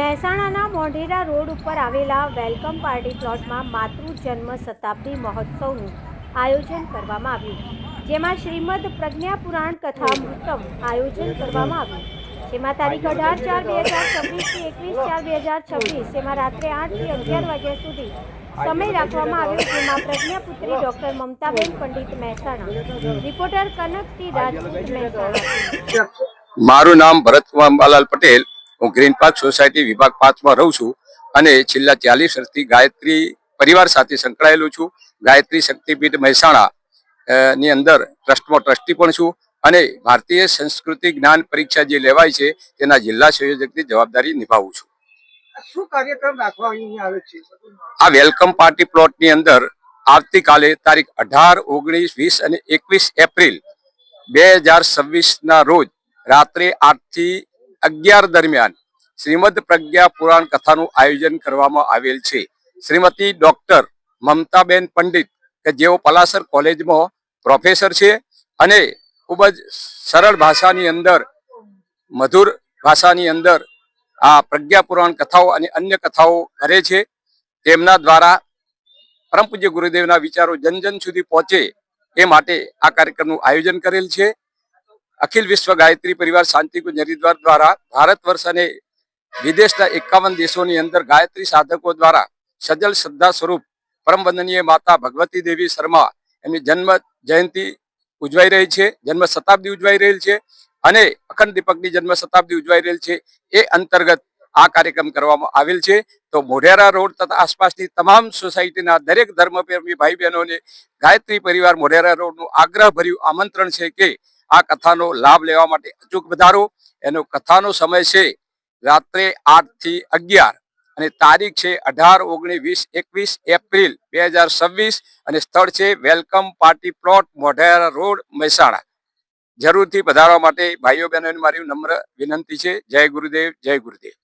મહેસાણાના મોઢેરા રોડ ઉપર આવેલા વેલકમ પાર્ટી પ્લોટમાં માતૃજન્મ શતાબ્દી મહોત્સવનું આયોજન કરવામાં આવ્યું, જેમાં શ્રીમદ પ્રજ્ઞા પુરાણ કથામૃતમ આયોજન કરવામાં આવ્યું, જેમાં તારીખ 18/4/2026 થી 21/4/2026 જેમાં રાત્રે 8 થી 11 વાગ્યા સુધી સમય રાખવામાં આવ્યો, જેમાં પ્રજ્ઞાપુત્રી ડોક્ટર મમતાબેન પંડિત મહેસાણા, રિપોર્ટર કનકસિંહ રાજપૂત મહેસાણા। મારું નામ ભરતકુમાર અંબાલાલ પટેલ, હું ગ્રીન પાર્ક સોસાયટી વિભાગ 5 માં રહું છું અને છેલ્લા 40 વર્ષથી ગાયત્રી પરિવાર સાથે સંકળાયેલો છું। ગાયત્રી શક્તિપીઠ મહેસાણા ની અંદર ટ્રસ્ટમાં ટ્રસ્ટી પણ છું અને ભારતીય સંસ્કૃતિ જ્ઞાન પરીક્ષા જે લેવાય છે તેના જિલ્લા સંયોજકની જવાબદારી નિભાવું છું। શું કાર્યક્રમ રાખવામાં આવે છે? આ વેલકમ પાર્ટી પ્લોટની અંદર આવતીકાલે તારીખ 18, 19, 20 અને 21 એપ્રિલ 2026 ના રોજ રાત્રે 8 થી 11 દરમિયાન શ્રીમદ પ્રજ્ઞા પુરાણ કથાનું આયોજન કરવામાં આવેલ છે। શ્રીમતી ડોક્ટર મમતાબેન પંડિત કે જેઓ પલાસર કોલેજમાં પ્રોફેસર છે અને ખૂબ જ સરળ ભાષાની અંદર, મધુર ભાષાની અંદર આ પ્રજ્ઞા પુરાણ કથાઓ અને અન્ય કથાઓ કરે છે। તેમના દ્વારા પરમ પૂજ્ય ગુરુદેવના વિચારો જન જન સુધી પહોંચે એ માટે આ કાર્યક્રમનું આયોજન કરેલ છે। અખિલ વિશ્વ ગાયત્રી પરિવાર શાંતિકુંજ હરિદ્વાર દ્વારા ભારત વર્ષ અને વિદેશના 51 દેશોની અંદર ગાયત્રી સાધકો દ્વારા સજલ શ્રદ્ધા સ્વરૂપ પરમ વંદનીય માતા ભગવતી દેવી શર્મા એમની જન્મ જયંતિ ઉજવાઈ રહી છે, જન્મ શતાબ્દી ઉજવાઈ રહેલ છે અને અખંડ દીપકની જન્મ શતાબ્દી ઉજવાઈ રહેલ છે। એ અંતર્ગત આ કાર્યક્રમ કરવામાં આવેલ છે। તો મોઢેરા રોડ તથા આસપાસની તમામ સોસાયટીના દરેક ધર્મપ્રેમી ભાઈ બહેનોને ગાયત્રી પરિવાર મોઢેરા રોડનું આગ્રહભર્યું આમંત્રણ છે કે આ કથાનો લાભ લેવા માટે અચૂક વધારો। એનો કથાનો સમય છે રાત્રે 8 થી 11 અને તારીખ છે 18, 19, 20, 21 એપ્રિલ 2026 અને સ્થળ છે welcome party plot Modhera road Mehsana. જરૂરથી પધારવા માટે ભાઈઓ બહેનોને મારી નમ્ર વિનંતી છે। જય ગુરુદેવ, જય ગુરુદેવ।